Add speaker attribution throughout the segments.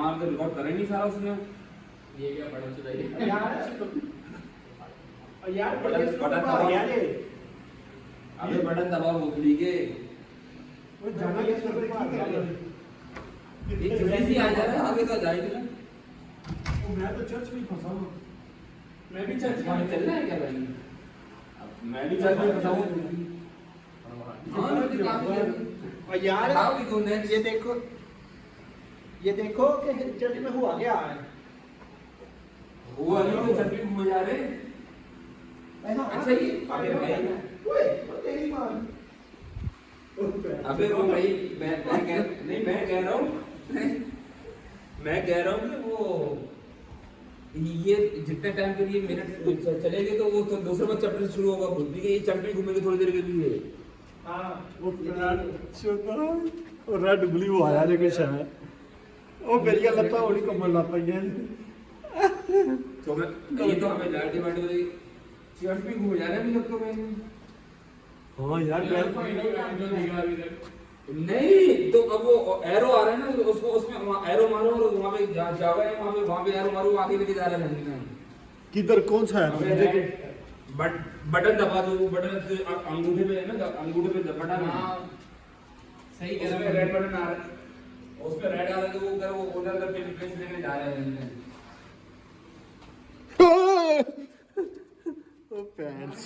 Speaker 1: हमारा तो रिकॉर्ड करे नहीं सारा उसने।
Speaker 2: ये क्या बड़ा चुदाई
Speaker 3: यार
Speaker 1: बटन दबा
Speaker 3: यार
Speaker 1: अबे बटन दबा भोसड़ी के
Speaker 3: वो जाना कैसे
Speaker 1: ये जल्दी से आ जा रहा है आगे तो जाएगी ना।
Speaker 3: मैं तो चर्च में फंसा हूँ।
Speaker 1: मैं भी चर्च में चलना है क्या भाई? मैं भी चर्च में फंसा हूँ। हाँ मुझे काम है
Speaker 3: और यार
Speaker 1: आओ भी कौन है?
Speaker 3: ये देखो कि चर्च में हुआ क्या है।
Speaker 1: वो अभी तो चर्च में घूम जा रहे हैं। अच्छा ये अबे भाई
Speaker 3: ओए तेरी मां
Speaker 1: अबे वो भाई मैं कह रहा हूँ कि वो ये जितने टाइम के लिए मिनट चलेंगे तो वो तो दूसरा बार चैप्टर शुरू होगा खुद भी ये चैप्टर में घूमेंगे थोड़ी देर के लिए।
Speaker 3: हां
Speaker 4: वो रेड ब्लू आया जो कुछ है वो मेरी लत्ता होली कमल ला पाई है
Speaker 1: तो मैं ये तो हमें लाइट डिमांड वाली चर्च में घूम जा रहे हैं अभी तक तो मैं
Speaker 4: हाँ यार
Speaker 1: नहीं तो अब वो एरो आ रहा है ना तो उसको उसमें एरो मारो और वहां पे जावा है वहां पे एरो मारो आगे लेके जा रहा है
Speaker 4: किधर कौन सा है
Speaker 1: बटन दबा दो बटन अंगूठे पे है ना अंगूठे पे बटन
Speaker 2: हाँ सही कह रहा
Speaker 1: उसमें
Speaker 2: है।
Speaker 1: रेड बटन आ रहा है उसमें रेड आ रहा है तो वो उधर पे रिप्लेस लेने जा रहे हैं
Speaker 4: ओ पैंट्स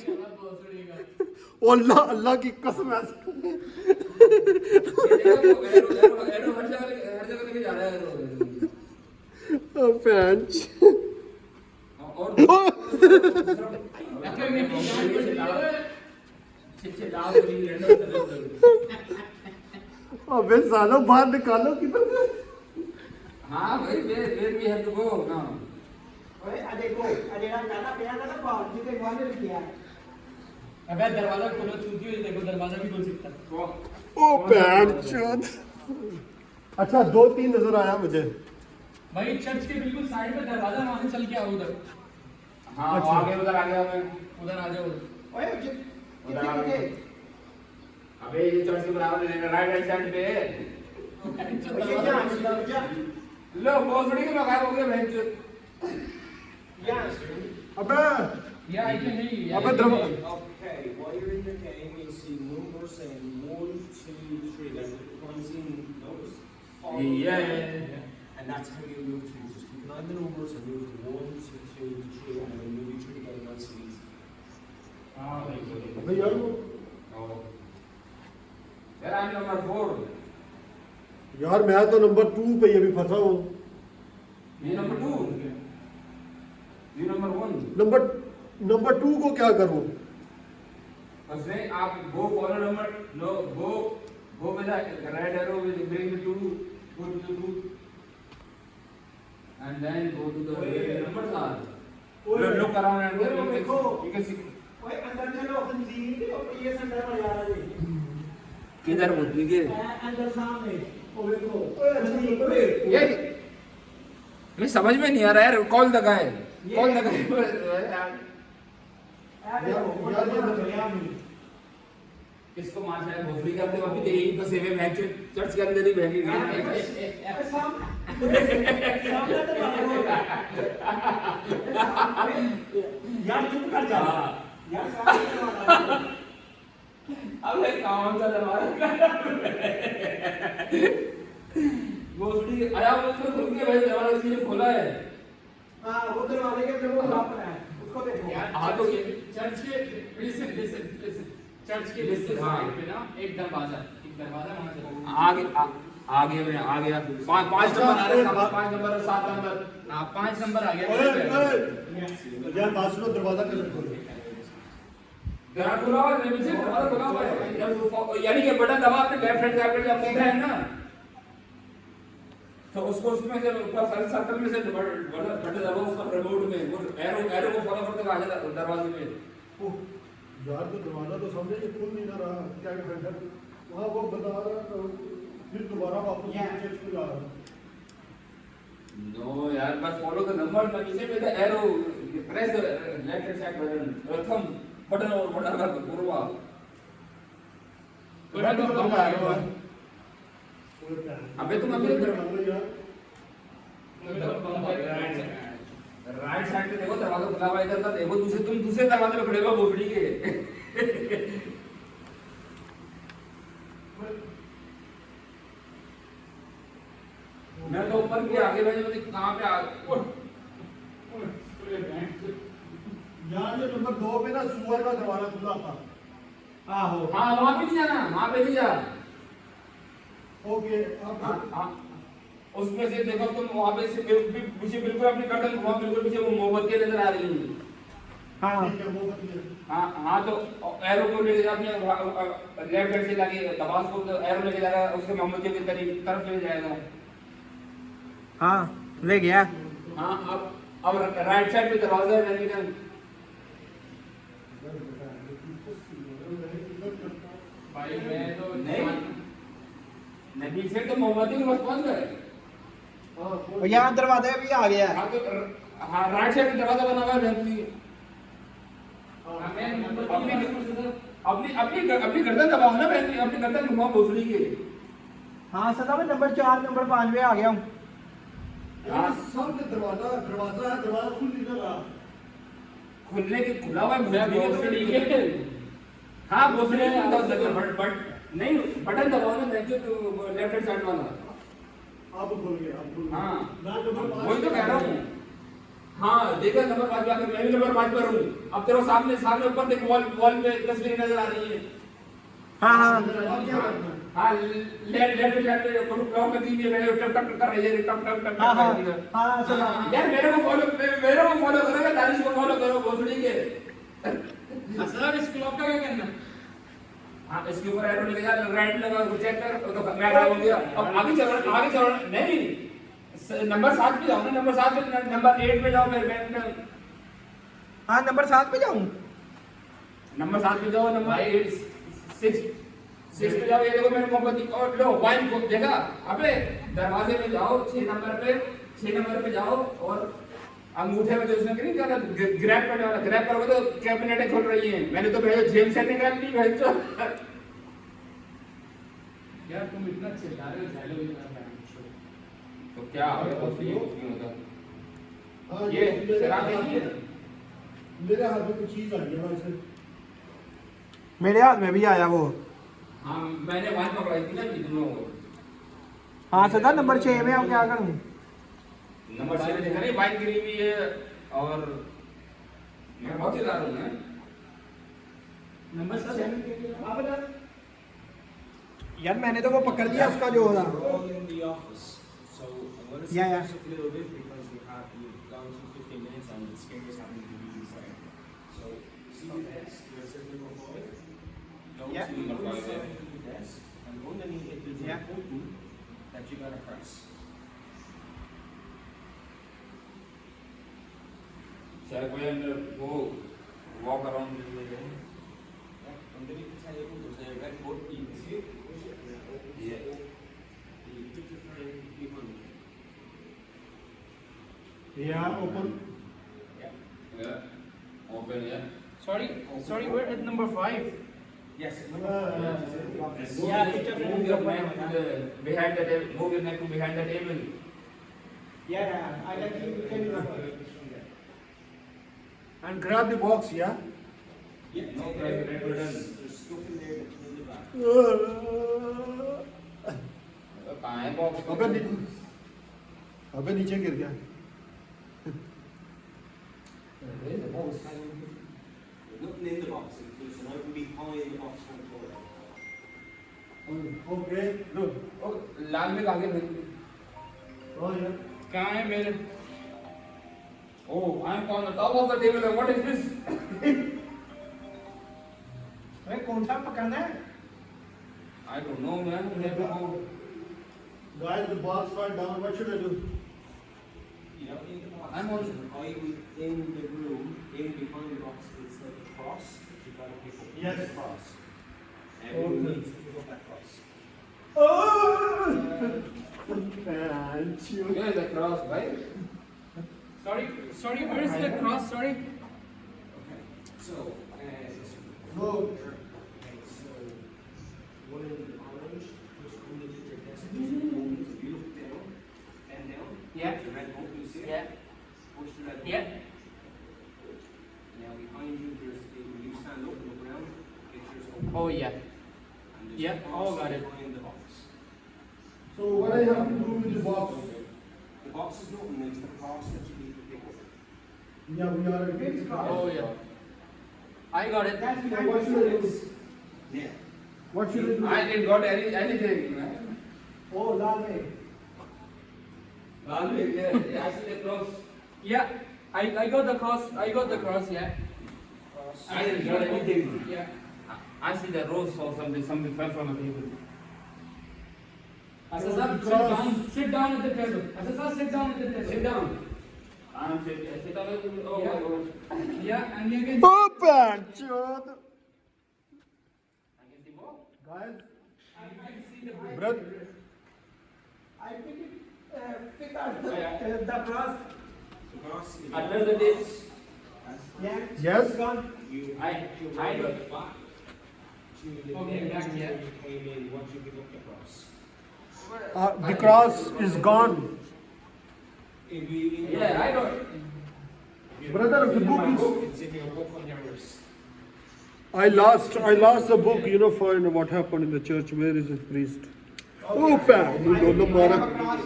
Speaker 4: ओ अल्लाह अल्लाह की कसम है
Speaker 1: एरो हर जगह लेके जा रहा है
Speaker 4: ओ पैंट्स
Speaker 1: और
Speaker 4: अबे सालो बाहर निकालो किधर
Speaker 1: हाँ भाई वेर भी है तो वो ना
Speaker 3: ओए आ देखो आ जेड़ा गाना पिया था ना बाहर जी के वाले लिखा है।
Speaker 2: अबे दरवाजा खोलो चूती हुई देखो दरवाजा भी खोल सकता है।
Speaker 4: ओ पैंट्स अच्छा 2-3 नजर आया मुझे
Speaker 2: भाई चर्च के बिल्कुल साइड पे दरवाजा वहां से चल के आओ उधर।
Speaker 1: हाँ आगे उधर आ गया मैं
Speaker 2: उधर आ जाओ।
Speaker 3: ओए कितने
Speaker 1: अबे ये चर्च के बराबर है राइट हैंड साइड पे लो बहुत बड़ी लगा हो गया बेंच
Speaker 4: अबे
Speaker 2: Yeah, I can hear you.
Speaker 4: अबे दरवाजा
Speaker 5: Okay, while you're in the game, you'll see numbers saying 1, 2, 3. Like pointing those.
Speaker 1: Yeah.
Speaker 5: And that's how you move through. Just keep an eye on the numbers and move from 1 to 2 to 3, and then move through the game nice and easy.
Speaker 4: अबे यार वो
Speaker 1: यार I am number 4
Speaker 4: यार मैं तो number 2 पे अभी फंसा हूँ
Speaker 1: ये नंबर 2 ये नंबर 1
Speaker 4: नंबर 2 को क्या करूँ
Speaker 1: उसने आप go follow number no go with red arrow will bring you to go to 2 and then go to the numbers are look around and
Speaker 3: देखो
Speaker 1: यू कैन सी
Speaker 3: ओए अंदर चलो खंजीर और ये अंदर में जा रहा है
Speaker 1: किधर बोल के
Speaker 3: अंदर सामने ओ देखो ओए
Speaker 1: ये मैं समझ में नहीं आ रहा यार कॉल लगाए कॉल लगाए किसको मारना है भोसड़ी का तो अभी तो यही बसे हुए मैच चर्च के अंदर ही बहगी
Speaker 3: सामने तो यार चुप कर जा यार सामने
Speaker 1: अबे कौन सा दरवाजा भोसड़ी आया वो तो खुल के भाई दरवाजा किसी ने खोला है
Speaker 3: हां वो दरवाजे के अंदर वो खराब है उसको देखो
Speaker 2: हाँ तो ये चर्च के लिसन चर्च के लिसन साइड पे ना एक दरवाजा वहां से
Speaker 1: आगे में आ गया 5 नंबर आ रहे हैं 5 नंबर और 7 नंबर
Speaker 2: 5 नंबर आ गया।
Speaker 4: यार बात सुनो दरवाजा कैसे खोलो
Speaker 1: दरवाजा खुला हुआ है नीचे दरवाजा खुला हुआ है यानी कि बटन दबा आपने लेफ्ट हैंड साइड पे जब देख रहे हैं ना तो उसको उसमें से ऊपर सर्कल में से बटन दबाओ उसका रिमोट में वो एरो को फॉलो करते हुए आ जाता दरवाजे में
Speaker 4: यार तो दरवाजा तो समझे ये खुल नहीं रहा क्या घंटा वहाँ वो बता रहा तो फिर दोबारा वापस चर्च को जा रहा
Speaker 1: नो यार बस फॉलो द नंबर द नीचे पे the arrow press the left hand side button प्रथम बटन और बटन का पूर्वा
Speaker 2: तो
Speaker 1: अबे तुम अभी पे देखो दरवाजा खुला हुआ इधर का देखो, तुम दूसरे दरवाजे पे खड़े हो भोसड़ी के। मैं तो ऊपर के आगे मैंने मुझे कहाँ पे आ
Speaker 4: यार ये नंबर 2 पे ना सुअर का दरवाजा खुला था।
Speaker 3: आहो
Speaker 1: हाँ वहाँ पे नहीं जाना, वहाँ पे नहीं जा।
Speaker 4: ओके अब
Speaker 1: हाँ, उसमें से देखो तुम वहाँ पे से पीछे बिल्कुल अपनी गर्दन घुमाओ, बिल्कुल पीछे वो मोमबत्ती नजर आ रही है।
Speaker 3: हाँ
Speaker 4: ठीक है वो बतिए।
Speaker 1: हाँ हाँ, तो एरो को लेके अपने लेफ्ट हैंड से लगे दबाव को, तो एरो लेके जाएगा उसके मोमबत्ती की तरफ ले जाएगा।
Speaker 3: हाँ ले गया।
Speaker 1: हाँ अब राइट साइड पे दरवाजा है निकल।
Speaker 2: भाई मैं तो
Speaker 1: नहीं से तो मोमबत्ती को बस पहुंच गए।
Speaker 3: और यहाँ दरवाजा भी आ गया।
Speaker 1: हाँ तो हाँ राइट साइड पे दरवाजा बना हुआ है अपनी गर्दन दबाओ ना, मैं अपनी गर्दन घुमाओ भोसड़ी के।
Speaker 3: हाँ सदा मैं नंबर 4 नंबर 5 पे आ गया हूँ।
Speaker 4: यार सब दरवाजा है, दरवाजा खुल नहीं रहा।
Speaker 1: खुलने के खुला हुआ है भोसड़ी के। हाँ भोसड़ी बट नहीं बटन दबाओ ना, तो लेफ्ट हैंड साइड वाला।
Speaker 4: अब खुल गया, अब खुल गया।
Speaker 1: हाँ
Speaker 4: ना नंबर 5
Speaker 1: वही तो कह रहा हूँ। हाँ देखा नंबर 5 पे आकर मैं भी नंबर 5 पर हूँ। अब तेरे सामने ऊपर देख वॉल पे तस्वीरें नजर आ रही है।
Speaker 3: हाँ हाँ
Speaker 4: अब क्या करना है?
Speaker 1: हाँ लेफ्ट पे क्लॉक में दी है, टक टक कर रही है, टक टक टक
Speaker 3: हाँ हाँ
Speaker 1: कर रही है।
Speaker 3: हाँ सदा
Speaker 1: यार मेरे को फॉलो करो, दानिश को फॉलो करो भोसड़ी के।
Speaker 2: सर इस क्लॉक का क्या करना है?
Speaker 1: हाँ इसके ऊपर एरो लेके जा, राइट लगा चेक कर, तो मैं आगे हो गया। अब आगे चल नहीं नंबर 7 पे जाओ ना, नंबर 7 पे, नंबर 8 पे जाओ मेरे बैंक में।
Speaker 3: हाँ नंबर 7 पे जाऊँ।
Speaker 1: नंबर 7 पे जाओ, नंबर 8 6 पे जाओ। ये देखो मेरे मोमबत्ती और लो वाइन को देखा। अबे दरवाजे में जाओ 6 नंबर पे जाओ और अंगूठे में जो उसने नहीं क्या ग्रैब करने वाला, ग्रैब करोगे तो कैबिनेटें खुल रही हैं। मैंने तो भेजो जेल से निकाल ली भेजो।
Speaker 2: यार तुम इतना चिल्ला रहे हो, झालो भी ना
Speaker 1: तो क्या हो गया कुछ नहीं होता।
Speaker 4: हाँ,
Speaker 1: ये
Speaker 4: मेरे
Speaker 1: शराब
Speaker 4: हाथ
Speaker 1: नहीं है।
Speaker 4: में- मेरे हाथ में कुछ चीज आ गया वैसे।
Speaker 3: मेरे हाथ में भी आया वो।
Speaker 1: हाँ मैंने वाइन पकड़ाई थी ना कितनों।
Speaker 3: हाँ सदा नंबर 6 में अब क्या करूँ।
Speaker 1: नंबर 6 में देखा नहीं वाइन गिरी हुई है और मैं बहुत चिल्ला रहा हूँ ना।
Speaker 2: नंबर 7
Speaker 3: यार मैंने तो वो पकड़ दिया उसका जो था।
Speaker 5: We're all in the office, so I'm going to
Speaker 3: Yeah,
Speaker 5: skip
Speaker 3: yeah.
Speaker 5: this a little bit because we've gone through 15 minutes and the scares haven't been really inside. So, see the desk, where it says number 5? Go
Speaker 3: Yeah.
Speaker 5: to
Speaker 1: Number 5, yeah.
Speaker 5: the desk, and underneath it there's
Speaker 3: Yeah.
Speaker 5: a button that you gotta press.
Speaker 1: शायद कोई अंदर वो walk around
Speaker 5: Yeah. Underneath the table there's a red button, you can see it?
Speaker 1: Yeah.
Speaker 5: You put your phone behind it.
Speaker 4: Yeah, open.
Speaker 1: Open है।
Speaker 2: sorry we're at number 5.
Speaker 5: Yes.
Speaker 3: Yeah, put your
Speaker 1: Move your neck to the behind the table. Move your neck to behind the table.
Speaker 3: Yeah, I can
Speaker 4: And grab the box, yeah?
Speaker 5: Yeah,
Speaker 1: No,
Speaker 5: take
Speaker 1: press
Speaker 5: it.
Speaker 1: the red button.
Speaker 5: There's stuff in there that's in the back.
Speaker 1: कहाँ है box?
Speaker 4: अबे नीचे गिर गया।
Speaker 5: There's nothing in the box, it's an open behind the box on the floor.
Speaker 4: Okay, look.
Speaker 1: लाल में आगे भेज।
Speaker 4: Oh yeah.
Speaker 2: कहाँ है मेरे?
Speaker 1: Oh, I'm on the top of the table. What is this?
Speaker 3: अरे कौन सा पकड़ना है।
Speaker 1: I don't know, man. We have to go.
Speaker 4: Guys, the box fell down. What should I do?
Speaker 5: You don't need the box.
Speaker 1: I'm on-
Speaker 5: I was in the room, in behind the box, it's like a cross that you've got to pick up.
Speaker 4: Yes.
Speaker 5: The cross. Everyone
Speaker 4: Okay.
Speaker 5: needs to pick up that cross.
Speaker 4: And you.
Speaker 1: Where is the cross, right?
Speaker 2: Sorry where is the cross? Sorry.
Speaker 5: So,
Speaker 4: Go.
Speaker 5: okay, so, one in orange, just underneath your desk, there's a button. If you look down, bend down,
Speaker 2: Yeah.
Speaker 5: the red button, you see it?
Speaker 2: Yeah.
Speaker 5: Push the red button.
Speaker 2: Yeah.
Speaker 5: Now behind you, when you stand up and look around, pictures open.
Speaker 2: Oh yeah.
Speaker 5: And there's
Speaker 2: Yeah,
Speaker 5: a cross
Speaker 2: oh, got it.
Speaker 5: behind the box.
Speaker 4: So what I have to do with the box?
Speaker 5: The box is nothing, it's the cross that you need to pick up.
Speaker 4: Yeah, we are at
Speaker 3: Big cross.
Speaker 2: Oh yeah. I got it.
Speaker 3: That's
Speaker 4: So
Speaker 3: behind
Speaker 4: what
Speaker 3: the
Speaker 4: should I do?
Speaker 3: students.
Speaker 5: Yeah.
Speaker 4: What should I do?
Speaker 1: I didn't got anything.
Speaker 3: Oh, lal mein.
Speaker 1: I see the cross.
Speaker 2: Yeah. I got the cross. I got the cross. Yeah.
Speaker 1: I didn't got anything.
Speaker 2: Yeah.
Speaker 1: I see the rose or something fell from the table.
Speaker 2: Asad, sit down at the table. Asad, sit down at the table.
Speaker 1: Sit down. I'm sit down. Oh my God.
Speaker 2: Yeah, and you can.
Speaker 4: Open! Chod!
Speaker 1: I can see more.
Speaker 4: Guys,
Speaker 2: You can see the
Speaker 4: brother,
Speaker 3: I pick out the cross.
Speaker 5: The cross is
Speaker 1: Under the dish.
Speaker 3: Yeah.
Speaker 4: Yes.
Speaker 3: It's gone.
Speaker 5: you
Speaker 1: I
Speaker 5: got
Speaker 1: got
Speaker 5: back to the
Speaker 2: Okay,
Speaker 5: direction
Speaker 2: back here.
Speaker 5: where you came in once you pick up the cross.
Speaker 4: the cross is gone.
Speaker 1: Yeah, I got.
Speaker 4: Brother, the book is...
Speaker 5: It's in your book on your wrist.
Speaker 4: I lost the book, you know, for what happened in the church. Where is the priest? Open! You don't know,
Speaker 3: I have a
Speaker 4: Mara.
Speaker 3: cross.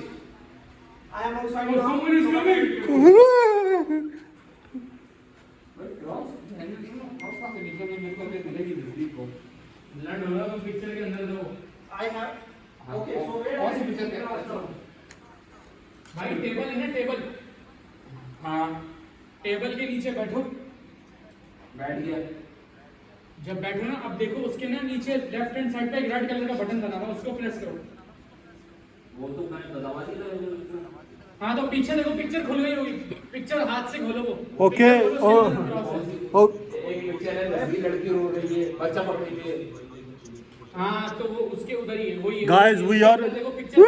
Speaker 3: I am outside.
Speaker 2: Oh, someone is coming.
Speaker 1: Wait, cross? Cross का के नीचे में मेरे को भी मिलेगी बिजली को.
Speaker 2: लड़ हो रहा है पिक्चर के अंदर दो.
Speaker 3: I have. Okay, so where
Speaker 1: कौन सी
Speaker 3: is
Speaker 1: पिक्चर
Speaker 3: the
Speaker 1: के
Speaker 3: cross now?
Speaker 2: भाई टेबल है ना टेबल.
Speaker 1: हाँ
Speaker 2: टेबल के नीचे बैठो.
Speaker 1: बैठ गया.
Speaker 2: जब बैठो ना अब देखो उसके ना नीचे लेफ्ट हैंड साइड पे एक रेड कलर का बटन बना हुआ है उसको प्रेस करो.
Speaker 1: वो तो मैंने दबा दिया.
Speaker 2: हाँ तो पीछे देखो पिक्चर खुल गई होगी. पिक्चर हाथ से खोलो वो.
Speaker 4: Okay,
Speaker 2: पिक्चर खोलो, उसके अंदर cross है.
Speaker 4: Oh,
Speaker 1: एक पिक्चर है लड़की लड़की रो रही है बच्चा पकड़ रही है.
Speaker 2: हाँ तो वो उसके उधर ही है वही है.
Speaker 4: guys, we are...
Speaker 2: देखो पिक्चर.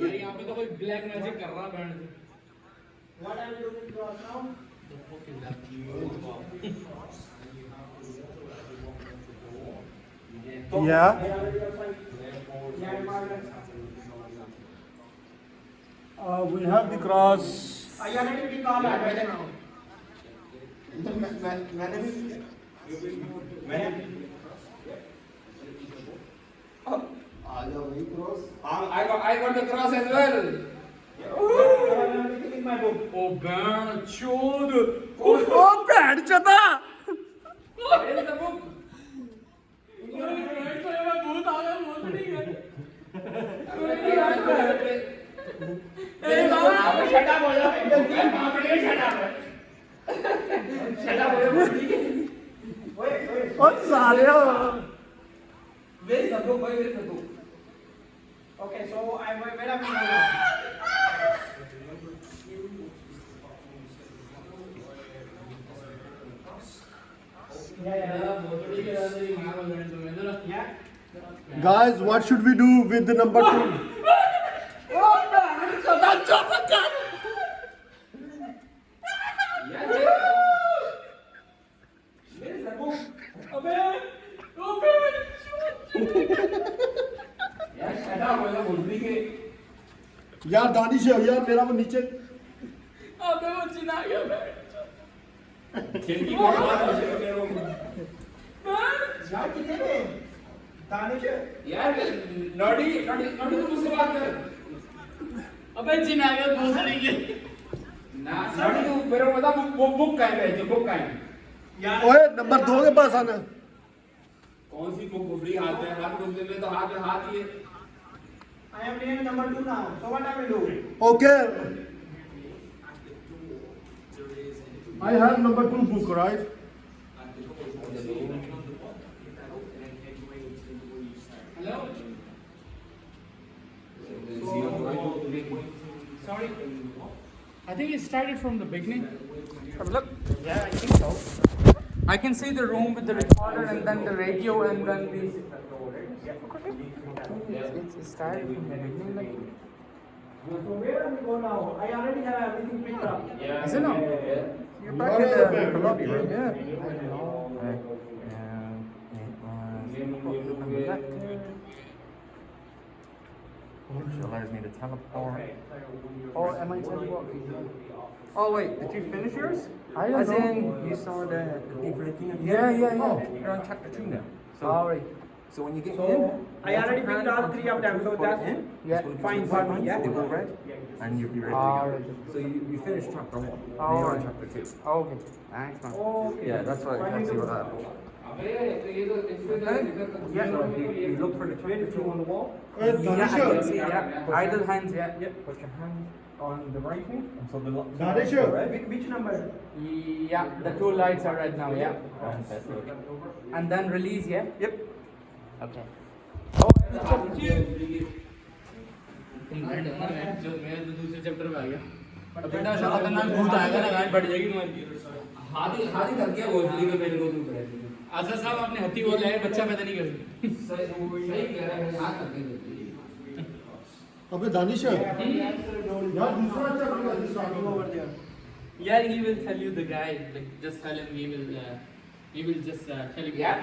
Speaker 2: यार यहाँ पे तो कोई ब्लैक मैजिक कर रहा है बैंड से.
Speaker 3: What I will do with cross now?
Speaker 4: Yeah.
Speaker 3: I already outside. Yeah, I'm outside.
Speaker 4: We have the cross.
Speaker 3: I already pick all that right now.
Speaker 1: मैंने भी I got the cross as well.
Speaker 3: I have everything in my book.
Speaker 2: ओ बैंड चोद.
Speaker 4: Oh, bad chata!
Speaker 1: Where is the book?
Speaker 2: भूत आ गया बोल नहीं है.
Speaker 1: Shut up, हो जाओ. Shut up. Shut up, हो जाओ.
Speaker 3: Wait.
Speaker 4: Oh, sorry.
Speaker 1: Where is the book? Where is the book?
Speaker 3: Okay, so where am I now? Yeah.
Speaker 4: Guys, what should we do with the number 2?
Speaker 1: Where is the book? यार shut up, हो जाओ. बोलती के
Speaker 4: यार दानिश है यार मेरा वो नीचे
Speaker 2: अबे वो चिना गया बैंड.
Speaker 1: खिड़की को बाहर हो जाओ.
Speaker 3: यार कितने में? दानिश
Speaker 1: यार नॉडी तो मुझसे बात कर.
Speaker 2: अबे चिना गया दूसरी के.
Speaker 1: ना नॉडी तू मेरे को बता वो बुक का है जो बुक का है.
Speaker 3: यार
Speaker 4: ओए नंबर 2 के पास आना
Speaker 1: कौन सी बुक उभरी हाथ में तो हाथ ये.
Speaker 3: I am near number 2 now. So what I will do?
Speaker 4: Okay. I have number 2 book, right?
Speaker 2: Hello. Sorry. I think it started from the beginning. Have a look. Yeah, I think so. I can see the room with the recorder and then the radio and then the. It started from the beginning. Like,
Speaker 3: So where am I go now? I already have everything picked up.
Speaker 2: is it now? You're back in the lobby, right? Yeah.
Speaker 6: which allows me to teleport.
Speaker 2: Or am I teleporting?
Speaker 6: Oh wait, did you finish yours?
Speaker 2: I don't
Speaker 6: As
Speaker 2: know.
Speaker 6: in, you saw the people looking at
Speaker 2: Yeah, yeah, yeah.
Speaker 6: Oh, you're on chapter 2 now. So,
Speaker 2: Alright.
Speaker 6: so when you get
Speaker 3: So,
Speaker 6: in,
Speaker 3: I already picked all three of them, so
Speaker 6: put it
Speaker 3: that's
Speaker 6: in,
Speaker 2: Yeah.
Speaker 6: it's gonna be
Speaker 3: fine
Speaker 6: two
Speaker 3: for me,
Speaker 6: points,
Speaker 3: yeah.
Speaker 6: they go red, and you'll be ready to
Speaker 2: Alright.
Speaker 6: go. So you finished chapter 1, now you're on
Speaker 2: Alright.
Speaker 6: chapter 2.
Speaker 2: Okay. Thanks, man.
Speaker 3: Okay.
Speaker 6: Yeah, that's what
Speaker 3: Fine,
Speaker 6: exactly
Speaker 3: you
Speaker 6: what
Speaker 3: do.
Speaker 6: happened.
Speaker 1: अबे तो ये तो इसमें
Speaker 6: Okay?
Speaker 1: yeah.
Speaker 6: So you look for the chapter 2 on the wall.
Speaker 2: Yeah, I can
Speaker 4: Danisha,
Speaker 2: see, yeah. Idle hands, yeah.
Speaker 6: Yep, put your hand on the right knee until the left.
Speaker 4: Danisha.
Speaker 3: Which number?
Speaker 2: Yeah, the two lights are red now, yeah.
Speaker 6: Fantastic.
Speaker 2: And then release, yeah?
Speaker 6: Yep.
Speaker 2: Okay.
Speaker 7: मैं तो दूसरे chapter में आ गया अब बेटा ऐसा खतरनाक भूत आएगा ना गांड बढ़ जाएगी तुम्हारी
Speaker 1: हाथी हाथी थक गया भोसड़ी के मेरे को तू कह रही है
Speaker 7: आशा साहब आपने हत्ती बोल रहे हैं बच्चा पैदा नहीं कर सकते
Speaker 1: सही कह रहा है हाथ थक गए
Speaker 4: अबे दानिशा यार
Speaker 3: Yeah.
Speaker 4: दूसरा चैप्टर स्टार्ट
Speaker 3: Over there.
Speaker 7: यार he will tell you the guy like just tell him he will just tell you
Speaker 1: यार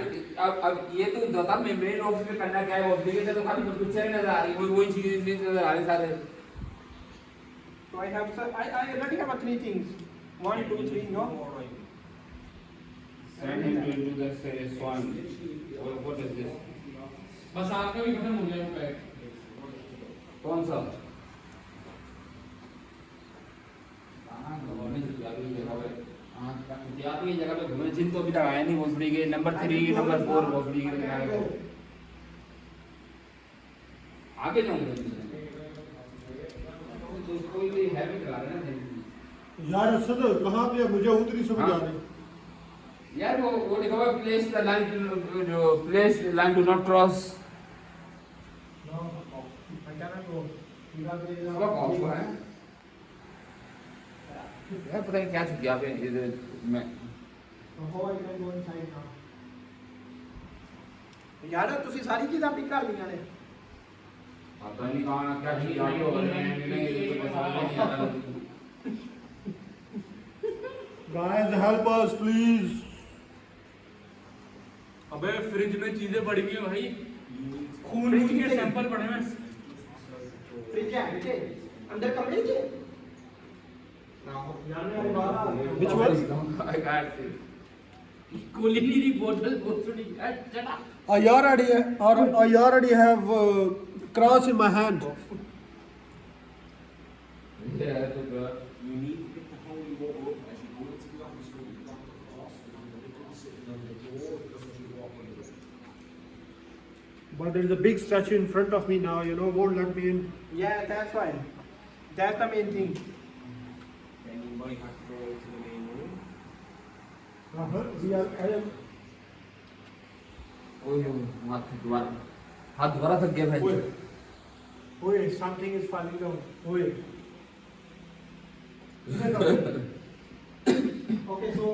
Speaker 1: अब ये तो बता मेन ऑफिस में करना क्या है ऑफिस के तो खाली पिक्चर नजर आ रही है वही चीजें नजर आ रही सारे
Speaker 3: So I have, sir, I already have three things. 1, 2, 3, no?
Speaker 1: send him into the swan what is this
Speaker 7: बस आपका भी खत्म हो गया वो पैक
Speaker 1: कौन सा की जगह पे घूमे जिन तो अभी तक आया नहीं भोसड़ी के नंबर 3 नंबर 4 भोसड़ी के आगे जाऊंगा तो कोई भी है भी करा रहे ना
Speaker 4: यार असद कहाँ पे है? मुझे उतरी समझ आ रही
Speaker 1: यार वो लिखा हुआ प्लेस द लाइन जो place line do not cross
Speaker 3: No. I cannot go.
Speaker 1: इसका कौन सा है यार पता नहीं क्या छूट गया पे इधर मैं
Speaker 3: So how I can go inside now? यार ਤੁਸੀਂ ਸਾਰੀ ਚੀਜ਼ਾਂ ਪਿਕ ਕਰ ਲਈਆਂ ਨੇ
Speaker 1: पता नहीं कहाँ क्या चीज आई हो गई नहीं पता नहीं आता
Speaker 4: गाइस हेल्प अस प्लीज
Speaker 7: अबे फ्रिज में चीजें पड़ी हुई हैं भाई खून
Speaker 3: फ्रिज
Speaker 7: के
Speaker 3: में?
Speaker 7: सैंपल पड़े हुए हैं
Speaker 3: फ्रिज है नीचे अंदर कमरे के
Speaker 4: Which one?
Speaker 1: I can't see.
Speaker 7: Colony की बोतल बोतल चढ़ा
Speaker 4: I already have cross in my hand.
Speaker 1: Yeah, तो
Speaker 5: You need to get the holy water as you go into the office door. You lock the cross, and then the little sitting on the door because you walk on the door.
Speaker 4: But there is a big statue in front of me now, won't let me in.
Speaker 3: Yeah, that's why. That's the main thing.
Speaker 5: Then you might have to go to the main room.
Speaker 4: I am.
Speaker 1: ओए हाथ दोबारा थक गया भाई
Speaker 3: Wait, something is falling down. Wait. Okay, so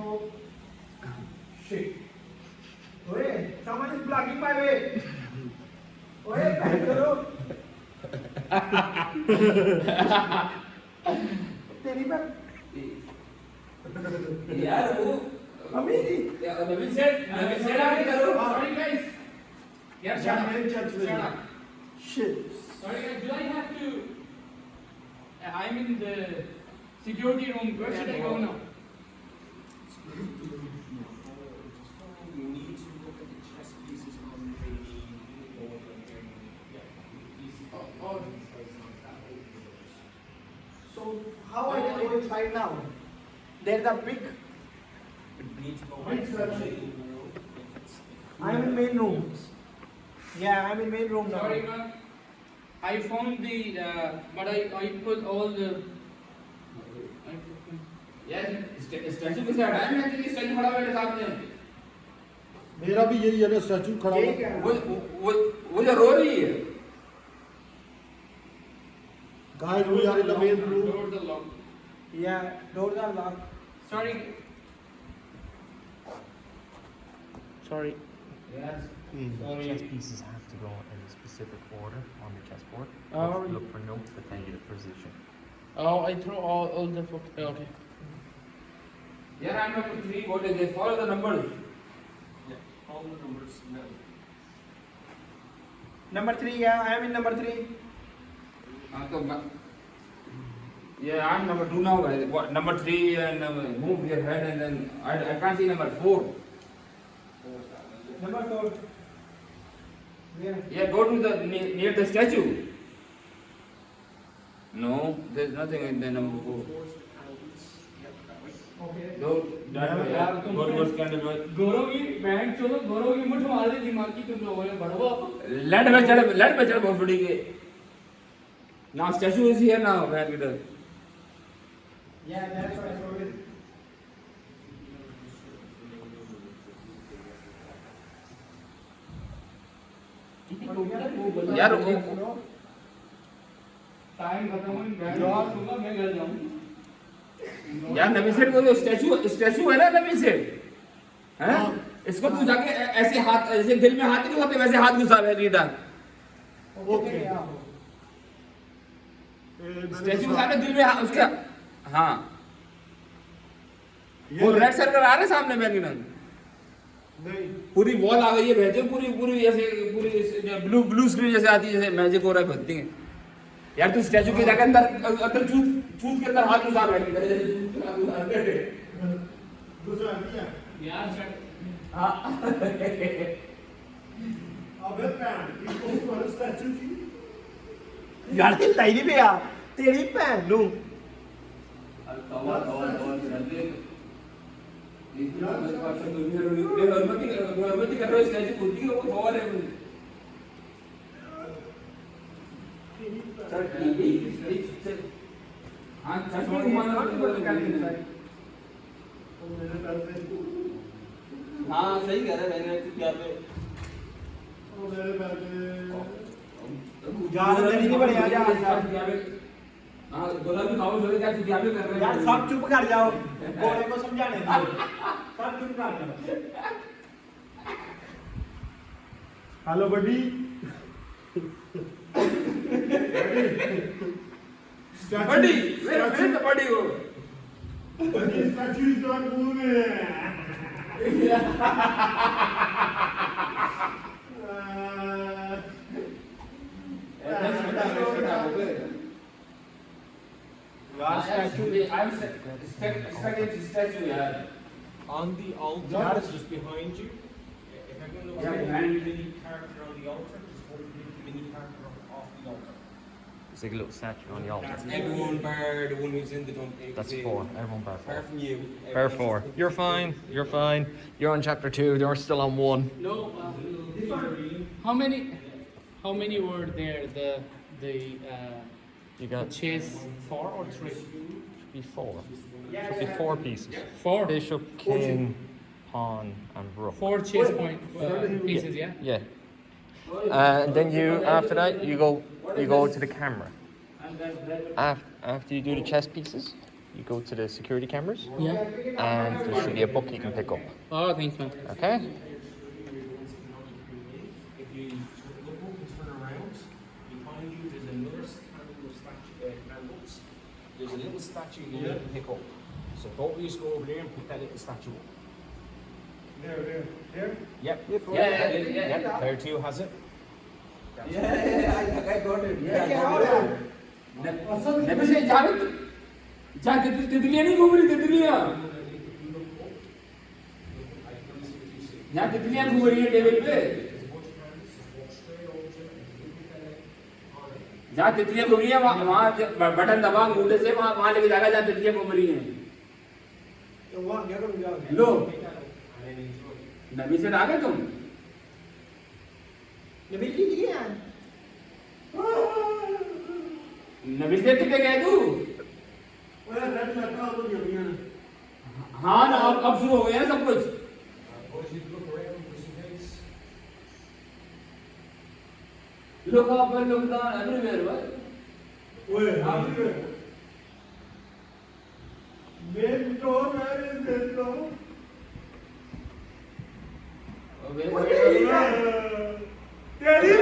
Speaker 3: shit. Wait, someone is blocking my way. Wait, back karo. तेरी बात
Speaker 1: यार वो
Speaker 3: अभी
Speaker 1: नवीन सेठ आगे करो
Speaker 7: सॉरी गाइस यार
Speaker 3: shut up. Shit.
Speaker 7: Sorry guys, do I have to I'm in the security room where should I go now
Speaker 5: You need to look at the chess pieces on the board and then,
Speaker 3: So how I can go inside now? There's a big.
Speaker 5: you need to go into the main room.
Speaker 3: I'm in main room. Yeah, I'm in main room now.
Speaker 7: sorry man I found the but I put all the
Speaker 1: यार statue किसे हटाया मैं तेरी statue खड़ा मेरे सामने
Speaker 4: मेरा भी यही है ना स्टैचू खड़ा
Speaker 3: यही
Speaker 4: हुआ
Speaker 3: क्या?
Speaker 1: वो जो रो रही है
Speaker 4: guys we are in the main room
Speaker 7: doors are locked
Speaker 3: Yeah, doors are locked.
Speaker 7: sorry
Speaker 1: यार
Speaker 6: Chess pieces have to go in a specific order on the chessboard.
Speaker 7: Oh.
Speaker 6: Look for notes that tell you the position.
Speaker 7: oh I throw all the okay
Speaker 1: यार I am number 3 what is this follow the numbers
Speaker 5: Yeah, follow the numbers now.
Speaker 3: Number 3, yeah, I am in number 3.
Speaker 1: हाँ तो yeah, I'm number 2 now. What, number 3 and move your head and then I can't see number 4.
Speaker 3: Number 4.
Speaker 1: Yeah, go to the near the statue. No, there's nothing in the number 4.
Speaker 3: Okay.
Speaker 1: Go that way.
Speaker 7: यार, तुम
Speaker 1: Go towards candle.
Speaker 7: गौरव की band चलो गौरव की मुठ मार दे दिमाग की तुम लोगों ने बढ़ो
Speaker 1: Let me चढ़ भोसड़ी के. Now statue is here now, man.
Speaker 3: Yeah, that's what I told you.
Speaker 1: यार
Speaker 7: टाइम खत्म हुई बैंड सुनूंगा मैं घर जाऊं
Speaker 1: यार नबी सेठ वो जो स्टैचू है ना नबी सेठ हैं इसको तू जाके ऐसे हाथ ऐसे दिल में हाथ नहीं होते वैसे हाथ घुसा है रीडा
Speaker 4: ओके
Speaker 1: स्टैचू के सामने दिल में उसका हाँ वो रेड सर्कल आ रहे सामने मैंने
Speaker 4: नहीं
Speaker 1: पूरी वॉल आ गई है भेजो पूरी पूरी ऐसे पूरी ब्लू स्क्रीन जैसे आती है जैसे मैजिक हो रहा है भक्ति है यार तू स्टैचू के जाके अंदर अंदर चूत के अंदर हाथ घुसा बैठ
Speaker 4: दूसरा किया
Speaker 7: यार
Speaker 1: हाँ
Speaker 4: अबे पैन इसको तुम्हारे स्टैचू की
Speaker 3: यार ਹਿਲਦਾ ਹੀ ਨਹੀਂ ਪਿਆ ਤੇਰੀ ਭੈਣ ਨੂੰ
Speaker 1: गणपति कर रहे हो स्टैचू खुद की वो फॉर है हाँ चश्मा घुमाना
Speaker 4: मेरे पैर पे
Speaker 5: हाँ सही कह रहे मैंने क्या पे
Speaker 4: मेरे पैर पे
Speaker 3: यार तेरी नहीं बढ़िया यार
Speaker 1: हाँ गोला भी खाओ सोले क्या क्या भी कर रहे
Speaker 3: यार सब चुप कर जाओ घोड़े को समझाने दो सब चुप कर जाओ
Speaker 4: हेलो बडी
Speaker 1: बड़ी मेरे तो बड़ी हो
Speaker 4: बडी स्टैचू इज नॉट मूविंग
Speaker 1: यार स्टैचू आई एम स्टैचू यार
Speaker 5: On the altar, just behind you. If I can look
Speaker 1: Yeah,
Speaker 5: at
Speaker 1: behind
Speaker 5: the mini character on the altar, just hold the mini character off the altar.
Speaker 6: It's like a little statue on the altar.
Speaker 5: That's everyone bar the one who's in the dunk.
Speaker 6: That's 4. Everyone bar 4.
Speaker 5: Apart from you.
Speaker 6: Bar 4. You're fine. You're fine. You're on chapter 2. You're still on 1.
Speaker 7: No, how many were there? The
Speaker 6: You got
Speaker 7: chase 4 or 3?
Speaker 6: should be 4. Should be 4 pieces.
Speaker 7: 4.
Speaker 6: Bishop, king, pawn, and rook.
Speaker 7: 4 chase point pieces, yeah.
Speaker 6: Yeah. And then you, after that, you go to the camera. After you do the chess pieces, you go to the security cameras,
Speaker 7: Yeah.
Speaker 6: and there should be a book you can pick up.
Speaker 7: Oh, thanks, man.
Speaker 6: Okay.
Speaker 5: If you look up and turn around, behind you there's another candle of candles. There's a little statue you need to pick up. So both of you just go over there and pick that little statue up.
Speaker 4: there there
Speaker 5: Yep.
Speaker 1: yeah.
Speaker 5: Player 2 has it.
Speaker 1: Yeah, I got it. नबी से जा तितलियां नहीं घूम रही तितलियां यहाँ तितलियां घूम रही है टेबल पे जहाँ तितलियां घूम रही है वहाँ बटन दबा अंगूठे से वहाँ लेके जाएगा जहाँ तितलियां घूम रही हैं
Speaker 3: तो वहां क्या करूंगा
Speaker 1: लो नबी से आ गए तुम
Speaker 3: नबी जी ये हैं
Speaker 1: नबी से टिके गए तू
Speaker 4: ओए रेड लड़का तो जमीन
Speaker 1: हाँ ना अब शुरू हो गया ना सब कुछ Look up and look down everywhere, right?
Speaker 4: ओए आप मेन तो मेरे देख लो तेरी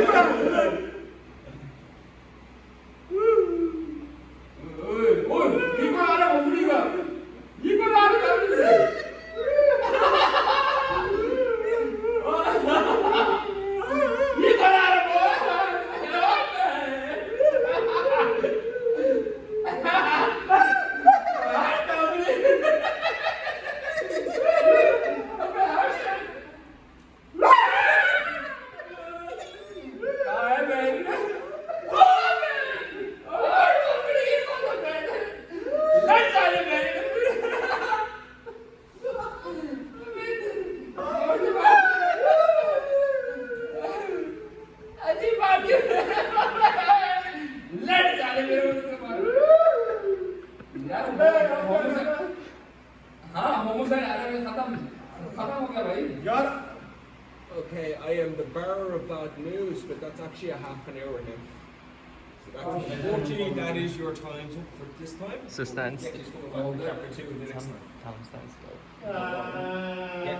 Speaker 5: Okay, I am the bearer of bad news, but that's actually a half an hour now. So that's, unfortunately, that is your time's up for this time.
Speaker 6: So stand
Speaker 5: Yeah,
Speaker 6: still.
Speaker 5: just go back to chapter 2 the next time.
Speaker 6: Tom, stand still.